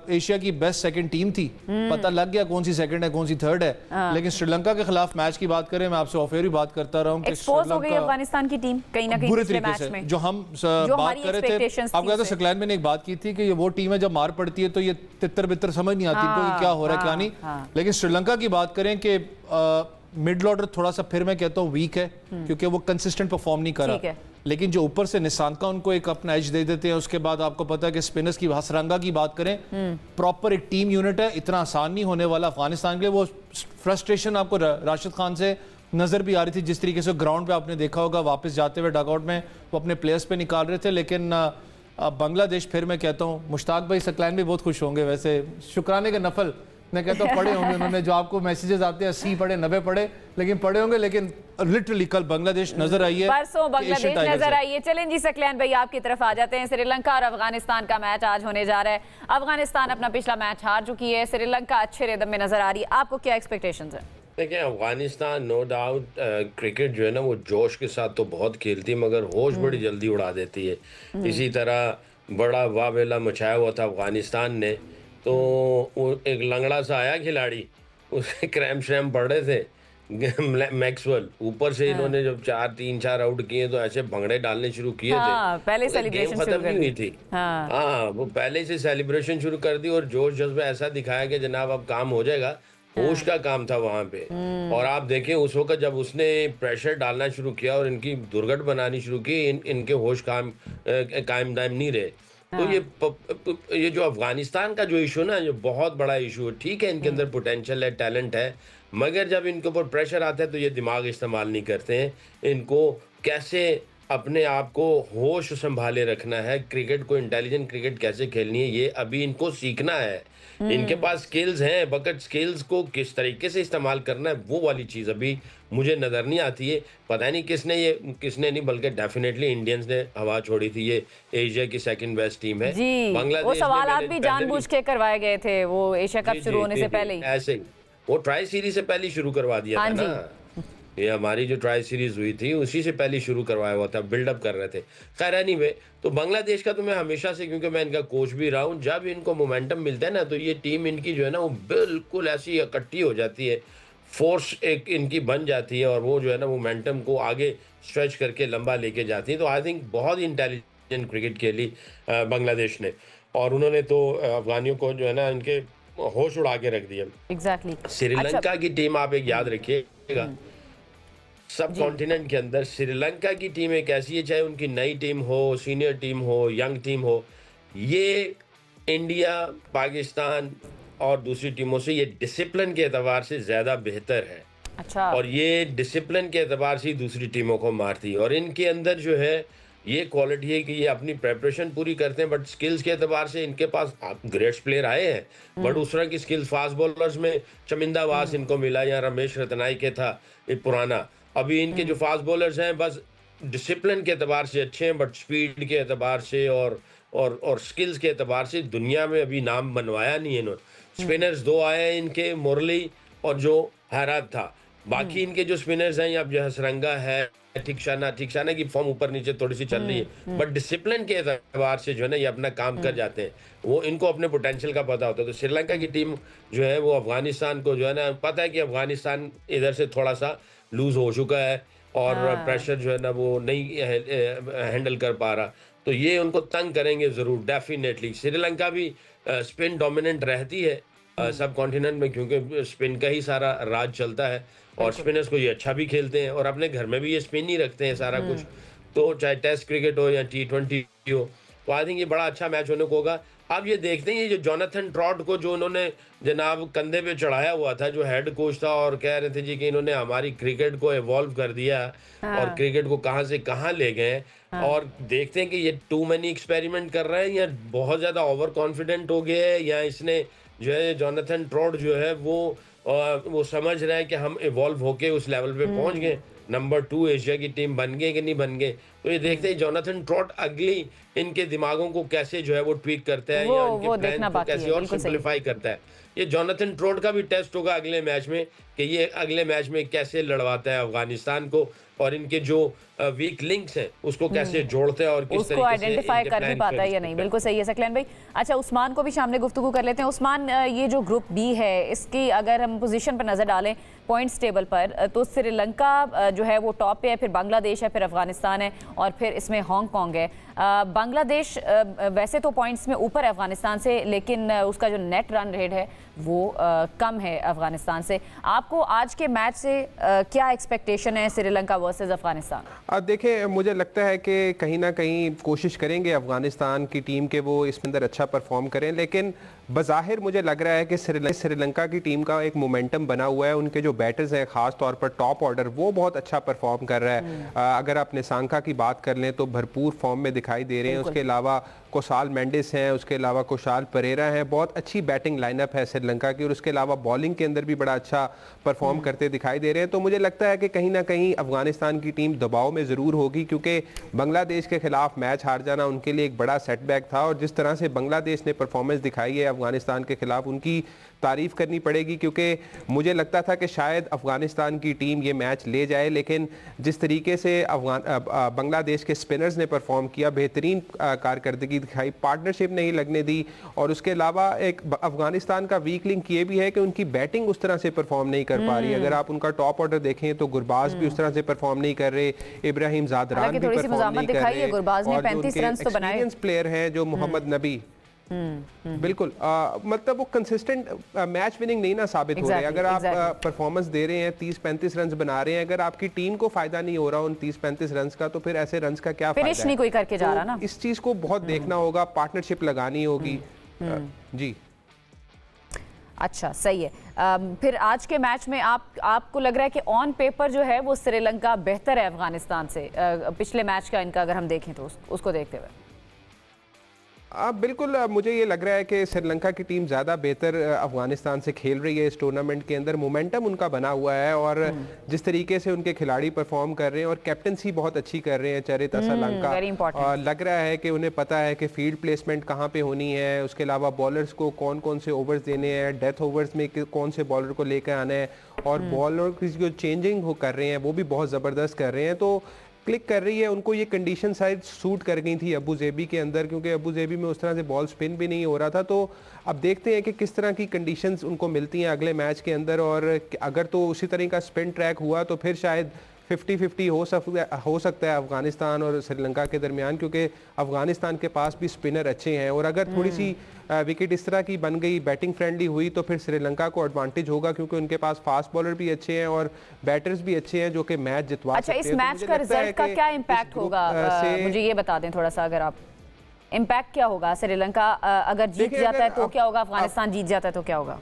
एशिया की बेस्ट सेकंड टीम थी, पता लग गया कौन सी सेकंड है कौन सी थर्ड है। लेकिन श्रीलंका के खिलाफ मैच की बात करें, मैं आपसे ऑफ एयर भी बात करता रहा हूं कि एक्सपोज हो गई अफगानिस्तान की टीम कहीं ना कहीं बुरे तरीके से, जो हम बात कर रहे थे। आपको याद है सकलैन में एक बात की थी कि ये वो टीम है जब मार पड़ती है तो ये तितर बितर समझ नहीं आती इनको क्या हो रहा है क्या नहीं। लेकिन श्रीलंका की बात करें कि मिडिल ऑर्डर थोड़ा सा, फिर मैं कहता हूँ वीक है, क्योंकि वो कंसिस्टेंट परफॉर्म नहीं कर रहा। लेकिन जो ऊपर से निशांका उनको एक अपना एज दे देते हैं। उसके बाद आपको पता है कि स्पिनर्स की, हसरंगा की बात करें, प्रॉपर एक टीम यूनिट है, इतना आसान नहीं होने वाला अफगानिस्तान के लिए। वो फ्रस्ट्रेशन आपको राशिद खान से नजर भी आ रही थी, जिस तरीके से ग्राउंड पे आपने देखा होगा, वापस जाते हुए डगआउट में वो अपने प्लेयर्स पे निकाल रहे थे। लेकिन बांग्लादेश, फिर मैं कहता हूँ, मुश्ताक भाई सकलैन भी बहुत खुश होंगे, वैसे शुक्राने के नफल मैं कहता हूँ पढ़े होंगे उन्होंने, जो आपको मैसेजेस आते हैं 80 पढ़े 90 पढ़े, लेकिन पढ़े होंगे। लेकिन लिटरली कल बांग्लादेश नजर आई है, परसों बांग्लादेश नजर आई है। चलें जी सकलैन भाई, आपकी तरफ आ जाते हैं। श्रीलंका और अफगानिस्तान का मैच आज होने जा रहा है। अफगानिस्तान अपना पिछला मैच हार चुकी है, श्रीलंका अच्छे रिदम में नजर आ रही है। आपको क्या एक्सपेक्टेशंस है? देखिए, अफगानिस्तान नो डाउट क्रिकेट जो है ना, वो जोश के साथ तो बहुत खेलती है, मगर होश बड़ी जल्दी उड़ा देती है। इसी तरह बड़ा वावेला मचाया हुआ था अफगानिस्तान ने, तो वो एक लंगड़ा सा आया खिलाड़ी, उसके क्रैम्प श्रैम्प पड़ रहे थे, मैक्सवेल, ऊपर से इन्होंने जब 4 आउट किए तो ऐसे भंगड़े डालने शुरू किए थे, पहले सेलिब्रेशन गेम खत्म नहीं हुई थी। हाँ, वो पहले से सेलिब्रेशन शुरू कर दी और जोश जज्बा ऐसा दिखाया कि जनाब अब काम हो जाएगा। होश का काम था वहां पे। और आप देखें उस वक्त जब उसने प्रेशर डालना शुरू किया और इनकी दुर्घट बनानी शुरू की, इनके होश कायम दायम नहीं रहे। तो ये जो अफगानिस्तान का जो इशू ना, जो बहुत बड़ा इशू है, ठीक है इनके अंदर पोटेंशियल है, टैलेंट है, मगर जब इनके ऊपर प्रेशर आता है तो ये दिमाग इस्तेमाल नहीं करते हैं। इनको कैसे अपने आप को होश संभाले रखना है, क्रिकेट को इंटेलिजेंट क्रिकेट कैसे खेलनी है ये अभी इनको सीखना है। इनके पास स्किल्स हैं, बट स्किल्स को किस तरीके से इस्तेमाल करना है वो वाली चीज़ अभी मुझे नज़र नहीं आती है। पता नहीं किसने नहीं, बल्कि डेफिनेटली इंडियंस ने हवा छोड़ी थी। ये एशिया की सेकंड बेस्ट टीम है। जी, वो सवालात भी जानबूझ के करवाए गए थे वो एशिया कप शुरू होने से पहले ही। ऐसे ही वो ट्राई सीरीज से पहले शुरू करवा दिया था ना। ये हमारी जो ट्राई सीरीज हुई थी उसी से पहले शुरू करवाया हुआ था, बिल्डअप कर रहे थे। खैर एनीवे, तो बांग्लादेश का तो मैं हमेशा से, क्योंकि मैं इनका कोच भी रहा हूँ, जब इनको मोमेंटम मिलता है ना तो ये टीम इनकी जो है ना वो बिल्कुल ऐसी इकट्ठी हो जाती है, फोर्स एक इनकी बन जाती है और वो जो है ना मोमेंटम को आगे स्ट्रेच करके लंबा लेके जाती है। तो आई थिंक बहुत ही इंटेलिजेंट क्रिकेट खेली बांग्लादेश ने, और उन्होंने तो अफगानियों को जो है ना इनके होश उड़ा के रख दिया। एग्जैक्टली। श्रीलंका की टीम आप एक याद रखिएगा, सब कॉन्टिनेंट के अंदर श्रीलंका की टीम एक ऐसी है, चाहे उनकी नई टीम हो, सीनियर टीम हो, यंग टीम हो, ये इंडिया, पाकिस्तान और दूसरी टीमों से ये डिसिप्लिन के एतबार से ज़्यादा बेहतर है। अच्छा। और ये डिसिप्लिन के एतबार से ही दूसरी टीमों को मारती है। और इनके अंदर जो है ये क्वालिटी है कि ये अपनी प्रेपरेशन पूरी करते हैं, बट स्किल्स के एतबार से इनके पास ग्रेट्स प्लेयर आए हैं, बट उस तरह की स्किल्स फास्ट बॉलर्स में चमिंदा वास इनको मिला, या रमेश रतनाई के था ये पुराना। अभी इनके जो फास्ट बॉलर्स हैं बस डिसिप्लिन के एतबार से अच्छे हैं, बट स्पीड के एतबार से और स्किल्स के एतबार से दुनिया में अभी नाम बनवाया नहीं है इन्होंने। स्पिनर्स दो आए हैं इनके, मुरली और जो हैरात था। बाकी इनके जो स्पिनर्स हैं, अब जो हसरंगा है, ठिकशाना की फॉर्म ऊपर नीचे थोड़ी सी चल रही है, बट डिसिप्लिन के एतबार से जो है ना ये अपना काम कर जाते हैं। वो इनको अपने पोटेंशियल का पता होता है। तो श्रीलंका की टीम जो है वो अफगानिस्तान को जो है ना पता है कि अफगानिस्तान इधर से थोड़ा सा लूज हो चुका है और प्रेशर जो है ना वो नहीं हैंडल कर पा रहा, तो ये उनको तंग करेंगे ज़रूर डेफिनेटली। श्रीलंका भी स्पिन डोमिनेंट रहती है सब कॉन्टिनेंट में, क्योंकि स्पिन का ही सारा राज चलता है और स्पिनर्स को ये अच्छा भी खेलते हैं और अपने घर में भी ये स्पिन ही रखते हैं सारा कुछ। तो चाहे टेस्ट क्रिकेट हो या T20 हो, तो आई थिंक ये बड़ा अच्छा मैच होने को होगा। अब ये देखते हैं ये जो जोनाथन ट्रॉट को जो उन्होंने जनाब कंधे पे चढ़ाया हुआ था, जो हेड कोच था, और कह रहे थे जी कि इन्होंने हमारी क्रिकेट को इवॉल्व कर दिया और क्रिकेट को कहां से कहां ले गए। और देखते हैं कि ये टू मैनी एक्सपेरिमेंट कर रहे हैं या बहुत ज़्यादा ओवर कॉन्फिडेंट हो गए हैं, या इसने जो है जोनाथन ट्रॉट जो है वो समझ रहा है कि हम इवॉल्व होके उस लेवल पे पहुंच गए, नंबर 2 एशिया की टीम बन गए कि नहीं बन गए। तो ये देखते हैं जोनाथन ट्रॉट अगली इनके दिमागों को कैसे जो है वो ट्वीक करता है, या इनके प्लान को कैसे और सिंपलीफाई करता है। ये जोनाथन ट्रॉट का भी टेस्ट होगा अगले मैच में कि ये अगले मैच में कैसे लड़वाता है अफगानिस्तान को, और इनके जो वीक लिंक्स हैं उसको कैसे जोड़ते हैं और किस उसको आइडेंटिफाई कर भी पाता है या नहीं। बिल्कुल सही है सकलैन भाई। अच्छा, उस्मान को भी सामने गुफ्तगू कर लेते हैं। उस्मान, ये जो ग्रुप बी है इसकी अगर हम पोजीशन पर नजर डालें पॉइंट्स टेबल पर, तो श्रीलंका जो है वो टॉप पे है, फिर बांग्लादेश है, फिर अफगानिस्तान है और फिर इसमें हांगकांग है। बांग्लादेश वैसे तो पॉइंट्स में ऊपर है अफगानिस्तान से, लेकिन उसका जो नेट रन रेट है वो कम है अफगानिस्तान से। आपको आज के मैच से क्या एक्सपेक्टेशन है श्रीलंका वर्सेस अफगानिस्तान? देखिए, मुझे लगता है कि कहीं ना कहीं कोशिश करेंगे अफगानिस्तान की टीम के वो इसके अंदर अच्छा परफॉर्म करें, लेकिन बज़ाहिर मुझे लग रहा है कि श्रीलंका की टीम का एक मोमेंटम बना हुआ है। उनके जो बैटर्स हैं, ख़ास तौर पर टॉप ऑर्डर, वो बहुत अच्छा परफॉर्म कर रहा है। अगर आप निसांका की बात कर लें तो भरपूर फॉर्म में दिखाई दे रहे हैं। उसके अलावा कोसाल मेंडिस हैं, उसके अलावा कुशाल परेरा हैं। बहुत अच्छी बैटिंग लाइनअप है श्रीलंका की, और उसके अलावा बॉलिंग के अंदर भी बड़ा अच्छा परफॉर्म करते दिखाई दे रहे हैं। तो मुझे लगता है कि कहीं ना कहीं अफगानिस्तान की टीम दबाव में ज़रूर होगी, क्योंकि बांग्लादेश के खिलाफ मैच हार जाना उनके लिए एक बड़ा सेटबैक था, और जिस तरह से बांग्लादेश ने परफॉर्मेंस दिखाई है अफगानिस्तान के खिलाफ, उनकी तारीफ करनी पड़ेगी। क्योंकि मुझे लगता था कि शायद अफगानिस्तान की टीम ये मैच ले जाए, लेकिन जिस तरीके से बांग्लादेश के स्पिनर्स ने परफॉर्म किया, बेहतरीन कारकर्दगी दिखाई, पार्टनरशिप नहीं लगने दी, और उसके अलावा एक अफगानिस्तान का वीक लिंक ये भी है कि उनकी बैटिंग उस तरह से परफॉर्म नहीं कर पा रही। अगर आप उनका टॉप ऑर्डर देखें तो गुरबाज भी उस तरह से परफॉर्म नहीं कर रहे, इब्राहिम जादरान भी परफॉर्म नहीं कर रहे, और जो उनके एक्सपीरियंस प्लेयर हैं जो मोहम्मद नबी, बिल्कुल मतलब वो कंसिस्टेंट मैच विनिंग नहीं ना साबित हो रहे। अगर आप परफॉर्मेंस दे रहे हैं, 30-35 रन बना रहे हैं, अगर आपकी टीम को फायदा नहीं हो रहा उन 30-35 रन का, तो फिर ऐसे रन का क्या फायदा है? नहीं कोई करके जा रहा ना। इस चीज को बहुत देखना होगा, पार्टनरशिप लगानी होगी। जी अच्छा, सही है। फिर आज के मैच में आपको लग रहा है कि ऑन पेपर जो है वो श्रीलंका बेहतर है अफगानिस्तान से, पिछले मैच का इनका अगर हम देखें तो उसको देखते हुए? बिल्कुल, मुझे ये लग रहा है कि श्रीलंका की टीम ज़्यादा बेहतर अफगानिस्तान से खेल रही है इस टूर्नामेंट के अंदर। मोमेंटम उनका बना हुआ है और जिस तरीके से उनके खिलाड़ी परफॉर्म कर रहे हैं और कैप्टनसी बहुत अच्छी कर रहे हैं चरित असलंका। लग रहा है कि उन्हें पता है कि फील्ड प्लेसमेंट कहाँ पे होनी है, उसके अलावा बॉलर्स को कौन कौन से ओवर्स देने हैं, डेथ ओवर्स में कौन से बॉलर को लेकर आना है, और बॉलर की जो चेंजिंग हो कर रहे हैं वो भी बहुत ज़बरदस्त कर रहे हैं। तो क्लिक कर रही है, उनको ये कंडीशन शायद सूट कर गई थी अबू ज़ेबी के अंदर, क्योंकि अबू ज़ेबी में उस तरह से बॉल स्पिन भी नहीं हो रहा था। तो अब देखते हैं कि किस तरह की कंडीशंस उनको मिलती हैं अगले मैच के अंदर, और अगर तो उसी तरह का स्पिन ट्रैक हुआ तो फिर शायद 50-50 हो सकता है अफगानिस्तान और श्रीलंका के दरमियान, क्योंकि अफगानिस्तान के पास भी स्पिनर अच्छे हैं। और अगर थोड़ी सी विकेट इस तरह की बन गई, बैटिंग फ्रेंडली हुई, तो फिर श्रीलंका को एडवांटेज होगा, क्योंकि उनके पास फास्ट बॉलर भी अच्छे हैं और बैटर्स भी अच्छे हैं जो कि मैच जितवा सकते हैं। अच्छा, इस मैच का रिजल्ट का क्या इम्पैक्ट होगा, मुझे ये बता दें थोड़ा सा, अगर आप इम्पैक्ट क्या होगा? श्रीलंका अगर जीत जाता है तो क्या होगा, अफगानिस्तान जीत जाता है तो क्या होगा?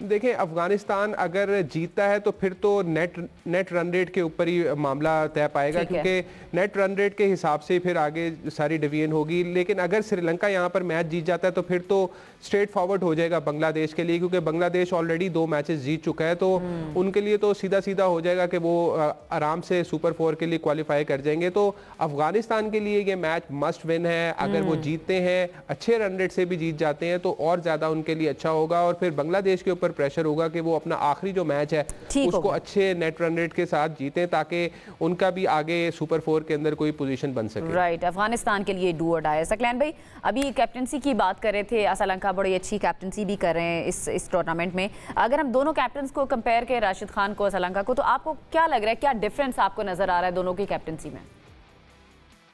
देखिए, अफगानिस्तान अगर जीतता है तो फिर तो नेट रन रेट के ऊपर ही मामला तय पाएगा, क्योंकि नेट रन रेट के हिसाब से फिर आगे सारी डिवीजन होगी। लेकिन अगर श्रीलंका यहाँ पर मैच जीत जाता है तो फिर तो स्ट्रेट फॉरवर्ड हो जाएगा बांग्लादेश के लिए, क्योंकि बांग्लादेश ऑलरेडी 2 मैचेस जीत चुका है। तो उनके लिए तो सीधा सीधा हो जाएगा कि वो आराम से सुपर 4 के लिए क्वालिफाई कर जाएंगे। तो अफगानिस्तान के लिए ये मैच मस्ट विन है। अगर वो जीतते हैं, अच्छे रन रेट से भी जीत जाते हैं, तो और ज़्यादा उनके लिए अच्छा होगा। और फिर बांग्लादेश के ऊपर प्रेशर होगा कि वो अपना आखिरी जो मैच है उसको अच्छे नेट रन रेट के साथ जीतें, ताकि उनका भी आगे सुपर 4 के अंदर कोई पोजीशन बन सके। राइट, अफगानिस्तान के लिए डू और डाई। सकलैन भाई, अभी कैप्टनसी की बात कर रहे थे, असलंका बड़ी अच्छी कैप्टनसी भी कर रहे हैं इस टूर्नामेंट में। अगर हम दोनों कैप्टन्स को कंपेयर करें, राशिद खान को, असलंका को, तो आपको क्या लग रहा है, क्या डिफरेंस आपको नजर आ रहा है दोनों की कैप्टनसी में?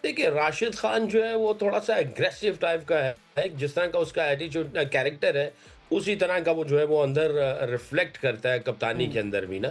देखिए, राशिद खान जो है वो थोड़ा सा एग्रेसिव टाइप का है, जिस तरह का उसका एटीट्यूड कैरेक्टर है उसी तरह का वो जो है वो अंदर रिफ्लेक्ट करता है कप्तानी के अंदर भी ना।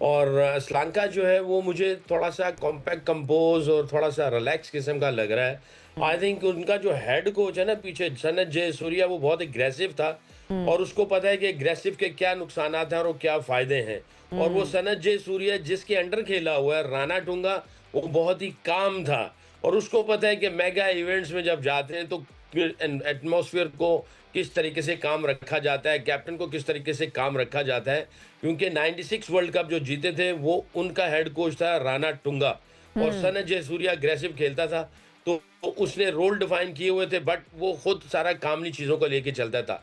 और श्रीलंका जो है वो मुझे थोड़ा सा कॉम्पैक्ट, कंपोज और थोड़ा सा रिलैक्स किस्म का लग रहा है। आई थिंक उनका जो हेड कोच है ना पीछे, सनत जयसूर्या, वो बहुत एग्रेसिव था और उसको पता है कि एग्रेसिव के क्या नुकसान हैं और क्या फायदे हैं। और वो सनत जयसूर्या जिसके अंडर खेला हुआ है, राणा टुंगा, वो बहुत ही काम था और उसको पता है कि मेगा इवेंट्स में जब जाते हैं तो एटमॉस्फेयर को किस तरीके से काम रखा जाता है, कैप्टन को किस तरीके से काम रखा जाता है। क्योंकि 96 वर्ल्ड कप जो जीते थे वो उनका हेड कोच था राणा टुंगा और सनत जयसूर्या अग्रेसिव खेलता था, तो उसने रोल डिफाइन किए हुए थे, बट वो खुद सारा कामली चीज़ों को लेके चलता था।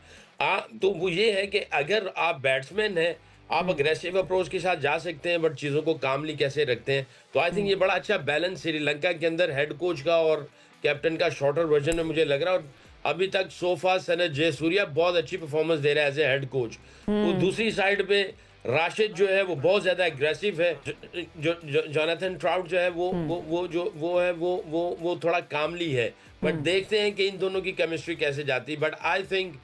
तो वो ये है कि अगर आप बैट्समैन हैं, आप अग्रेसिव अप्रोच के साथ जा सकते हैं, बट चीज़ों को कामली कैसे रखते हैं। तो आई थिंक ये बड़ा अच्छा बैलेंस श्रीलंका के अंदर हेड कोच का और कैप्टन का शॉर्टर वर्जन में मुझे लग रहा है। और अभी तक सोफा सनत जयसूर्या बहुत अच्छी परफॉर्मेंस दे रहा है एज ए हेड कोच। तो दूसरी साइड पे राशिद जो है वो बहुत ज्यादा एग्रेसिव है, जो जोनाथन ट्राउट जो है वो थोड़ा कामली है। बट देखते हैं कि इन दोनों की केमिस्ट्री कैसे जाती है। बट आई थिंक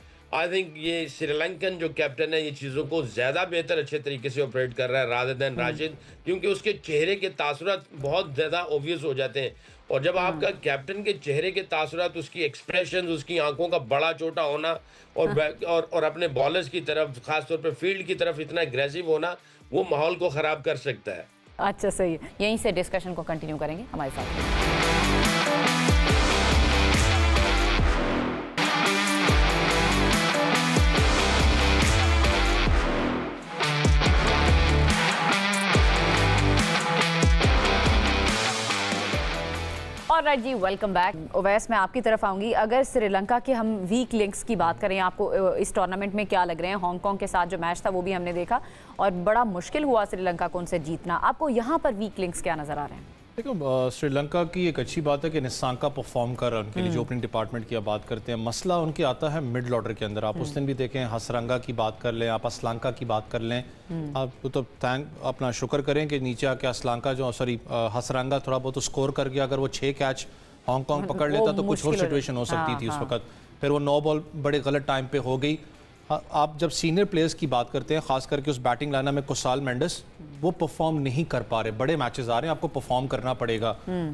ये श्रीलंकन जो कैप्टन है ये चीज़ों को ज़्यादा बेहतर अच्छे तरीके से ऑपरेट कर रहा है रादर देन राशिद, क्योंकि उसके चेहरे के तासुरात बहुत ज़्यादा ऑब्वियस हो जाते हैं। और जब आपका कैप्टन के चेहरे के तासुरात, उसकी एक्सप्रेशन, उसकी आंखों का बड़ा छोटा होना और अपने बॉलर्स की तरफ, खासतौर पर फील्ड की तरफ इतना एग्रेसिव होना, वो माहौल को ख़राब कर सकता है। अच्छा, सही है। यहीं से डिस्कशन को कंटिन्यू करेंगे हमारे साथ। और राइट जी, वेलकम बैक। ओवैस, मैं आपकी तरफ आऊंगी। अगर श्रीलंका के हम वीक लिंक्स की बात करें, आपको इस टूर्नामेंट में क्या लग रहे हैं? हांगकांग के साथ जो मैच था वो भी हमने देखा और बड़ा मुश्किल हुआ श्रीलंका को उनसे जीतना। आपको यहाँ पर वीक लिंक्स क्या नजर आ रहे हैं? देखो, श्रीलंका की एक अच्छी बात है कि निसांका परफॉर्म कर रहा है उनके लिए, जो ओपनिंग डिपार्टमेंट की बात करते हैं। मसला उनके आता है मिड ऑर्डर के अंदर। आप उस दिन भी देखें, हसरंगा की बात कर लें, आप असलंका की बात कर लें, आप तो अपना शुक्र करें कि नीचे आके असलंका हसरंगा थोड़ा बहुत स्कोर कर गया। अगर वो 6 कैच हांगकांग पकड़ लेता तो कुछ और सिचुएशन हो सकती थी उस वक्त। फिर वो 9 बॉल बड़े गलत टाइम पे हो गई। आप जब सीनियर प्लेयर्स की बात करते हैं, खास करके उस बैटिंग लाइनअप में कुसाल मेंडिस, वो परफॉर्म नहीं कर पा रहे। बड़े मैचेस आ रहे हैं, आपको परफॉर्म करना पड़ेगा।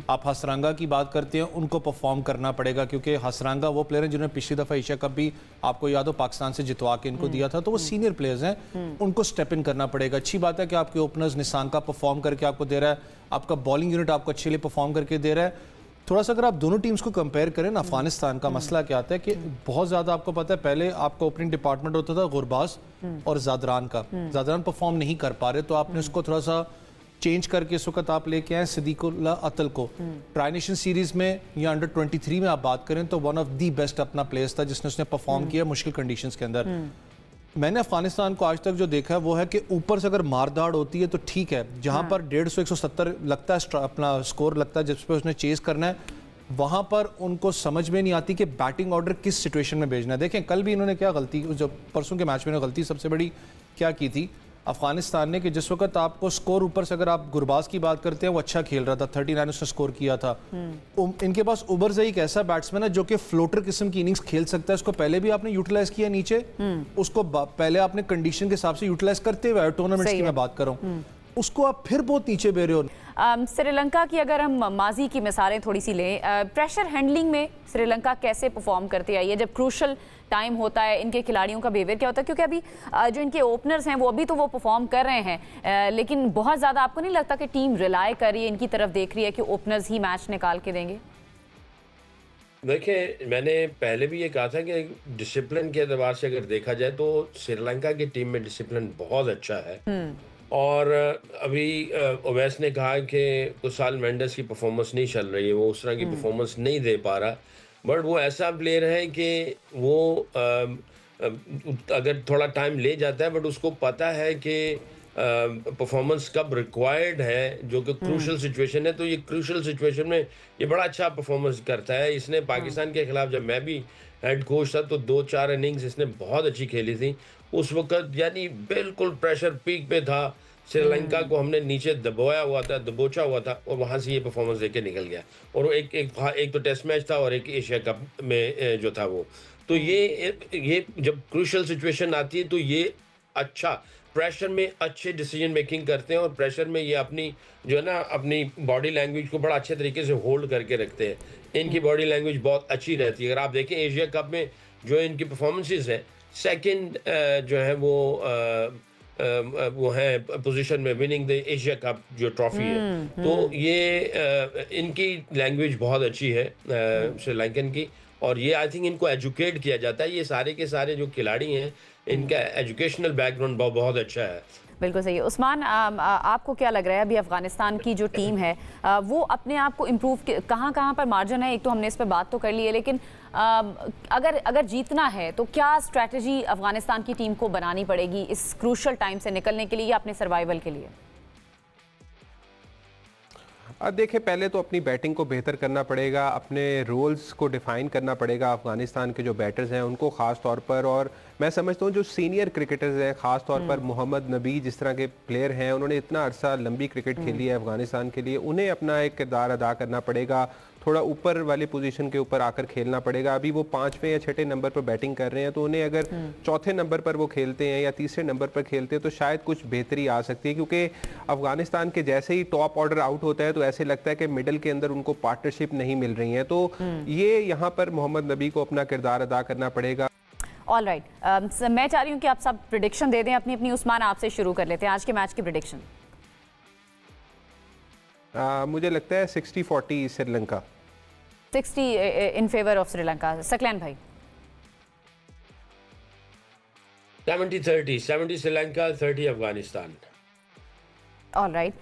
आप हसरंगा की बात करते हैं, उनको परफॉर्म करना पड़ेगा, क्योंकि हसरंगा वो प्लेयर हैं जिन्होंने पिछली दफ़ा एशिया कप भी आपको याद हो पाकिस्तान से जितवा के इनको दिया था, तो वो सीनियर प्लेयर्स हैं, उनको स्टेप इन करना पड़ेगा। अच्छी बात है कि आपके ओपनर्स निसांका परफॉर्म करके आपको दे रहा है, आपका बॉलिंग यूनिट आपको अच्छे लिए परफॉर्म करके दे रहा है। थोड़ा सा अगर आप दोनों टीम्स को कंपेयर करें ना, अफगानिस्तान का मसला क्या आता है कि बहुत ज़्यादा आपको पता है, पहले आपका ओपनिंग डिपार्टमेंट होता था गुरबाज और ज़ादरान का। ज़ादरान परफॉर्म नहीं कर पा रहे, तो आपने उसको थोड़ा सा चेंज करके इस वक्त आप लेके आए सिद्दीकुल्लाह अतल को। ट्राई नेशन सीरीज़ में या अंडर 23 में आप बात करें तो वन ऑफ दी बेस्ट अपना प्लेयर्स था जिसने उसने परफॉर्म किया मुश्किल कंडीशंस के अंदर। मैंने अफगानिस्तान को आज तक जो देखा है वो है कि ऊपर से अगर मारदाड़ होती है तो ठीक है, जहां पर 150-170 लगता है अपना स्कोर लगता है जिस पर उसने चेज करना है, वहां पर उनको समझ में नहीं आती कि बैटिंग ऑर्डर किस सिचुएशन में भेजना है। देखें कल भी इन्होंने क्या गलती, जब परसों के मैच में गलती सबसे बड़ी क्या की थी अफगानिस्तान ने, कि जिस वक्त आपको स्कोर ऊपर से, अगर आप गुरबाज की बात करते हैं वो अच्छा खेल रहा था, 39 उसने स्कोर किया था। इनके पास उबरज़ई एक ऐसा बैट्समैन है जो कि फ्लोटर किस्म की इनिंग्स खेल सकता है, उसको पहले भी आपने यूटिलाइज किया नीचे, उसको पहले आपने कंडीशन के हिसाब से यूटिलाइज करते हुए, टूर्नामेंट्स की मैं बात कर रहा हूँ, उसको आप फिर बहुत नीचे बेर रहे हो। श्रीलंका की अगर हम माजी की मिसालें थोड़ी सी लें, प्रेशर हैंडलिंग में श्रीलंका कैसे परफॉर्म करती आई है जब क्रूशल टाइम होता है, इनके खिलाड़ियों का बिहेवियर क्या होता है? क्योंकि अभी जो इनके ओपनर्स हैं वो अभी तो वो परफॉर्म कर रहे हैं, लेकिन बहुत ज़्यादा आपको नहीं लगता कि टीम रिलाय कर रही है, इनकी तरफ देख रही है कि ओपनर्स ही मैच निकाल के देंगे? देखिए, मैंने पहले भी ये कहा था कि डिसिप्लिन के एतबार से अगर देखा जाए तो श्रीलंका की टीम में डिसिप्लिन बहुत अच्छा है। और अभी ओवैस ने कहा कि कुसाल मेंडिस की परफॉर्मेंस नहीं चल रही है, वो उस तरह की परफॉर्मेंस नहीं दे पा रहा, बट वो ऐसा प्लेयर है कि वो अगर थोड़ा टाइम ले जाता है, बट उसको पता है कि परफॉर्मेंस कब रिक्वायर्ड है, जो कि क्रूशल सिचुएशन है, तो ये क्रूशल सिचुएशन में ये बड़ा अच्छा परफॉर्मेंस करता है। इसने पाकिस्तान के खिलाफ, जब मैं भी हेड कोच था, तो 2-4 इनिंग्स इसने बहुत अच्छी खेली थी उस वक्त, यानी बिल्कुल प्रेशर पीक पे था, श्रीलंका को हमने नीचे दबोचा हुआ था और वहाँ से ये परफॉर्मेंस देके निकल गया। और एक तो टेस्ट मैच था और एक एशिया कप में जो था वो, तो ये जब क्रूशल सिचुएशन आती है तो ये अच्छा प्रेशर में अच्छे डिसीजन मेकिंग करते हैं, और प्रेशर में ये अपनी जो है ना अपनी बॉडी लैंग्वेज को बड़ा अच्छे तरीके से होल्ड करके रखते हैं। इनकी बॉडी लैंग्वेज बहुत अच्छी रहती है। अगर आप देखें एशिया कप में जो इनकी परफॉर्मेंसेज हैं, सेकंड जो है वो है पोजीशन में, विनिंग द एशिया कप जो ट्रॉफी है, तो ये इनकी लैंग्वेज बहुत अच्छी है श्रीलंकन की, और ये आई थिंक इनको एजुकेट किया जाता है। ये सारे के सारे जो खिलाड़ी हैं इनका एजुकेशनल बैकग्राउंड बहुत अच्छा है। बिल्कुल सही है। उस्मान, आपको क्या लग रहा है अभी अफगानिस्तान की जो टीम है वो अपने आप को इम्प्रूव कहाँ पर मार्जिन है? एक तो हमने इस पर बात तो कर ली है, लेकिन अगर जीतना है तो क्या स्ट्रैटेजी अफगानिस्तान की टीम को बनानी पड़ेगी इस क्रूशल टाइम से निकलने के लिए या अपने सर्वाइवल के लिए? देखिए, पहले तो अपनी बैटिंग को बेहतर करना पड़ेगा, अपने रोल्स को डिफाइन करना पड़ेगा अफगानिस्तान के जो बैटर्स हैं उनको ख़ास तौर पर। और मैं समझता हूँ जो सीनियर क्रिकेटर्स हैं, ख़ास तौर पर मोहम्मद नबी जिस तरह के प्लेयर हैं, उन्होंने इतना अरसा लंबी क्रिकेट खेली है अफगानिस्तान के लिए, उन्हें अपना एक किरदार अदा करना पड़ेगा, थोड़ा ऊपर वाले पोजीशन के ऊपर आकर खेलना पड़ेगा। अभी वो 5वें या 6ठे नंबर पर बैटिंग कर रहे हैं, तो उन्हें अगर 4थे नंबर पर वो खेलते हैं या 3रे नंबर पर खेलते हैं तो शायद कुछ बेहतरी आ सकती है, क्योंकि अफगानिस्तान के जैसे ही टॉप ऑर्डर आउट होता है तो ऐसे लगता है कि मिडिल के अंदर उनको पार्टनरशिप नहीं मिल रही है। तो ये यहाँ पर मोहम्मद नबी को अपना किरदार अदा करना पड़ेगा। ऑल राइट, मैं चाह रही हूँ कि आप सब प्रेडिक्शन दे दें अपनी अपनी। उस्मान, आपसे शुरू कर लेते हैं आज के मैच की प्रेडिक्शन। मुझे लगता है 60-40 Sri Lanka. 60 in favour of Sri Lanka. Saqlain भाई? 70-30, 70 Sri Lanka, 30 Afghanistan. All right,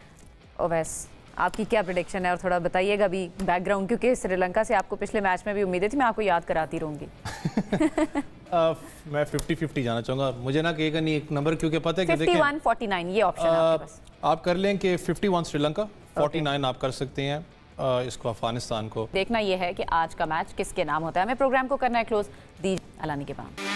Owais आपकी क्या प्रेडिक्शन है? और थोड़ा बताइएगा भी बैकग्राउंड, क्योंकि श्रीलंका से आपको पिछले मैच में भी उम्मीदें थी, मैं आपको याद कराती रहूंगी। मैं 50-50 जाना चाहूँगा। मुझे ना कहेगा नहीं एक नंबर, क्योंकि पता है कि 51-49 ये ऑप्शन है आपके पास। आप कर लें कि 51 श्रीलंका, 49 आप कर सकते हैं इसको अफगानिस्तान को। देखना यह है कि आज का मैच किसके नाम होता है। हमें प्रोग्राम को करना है क्लोज। दी अलानी के बाद।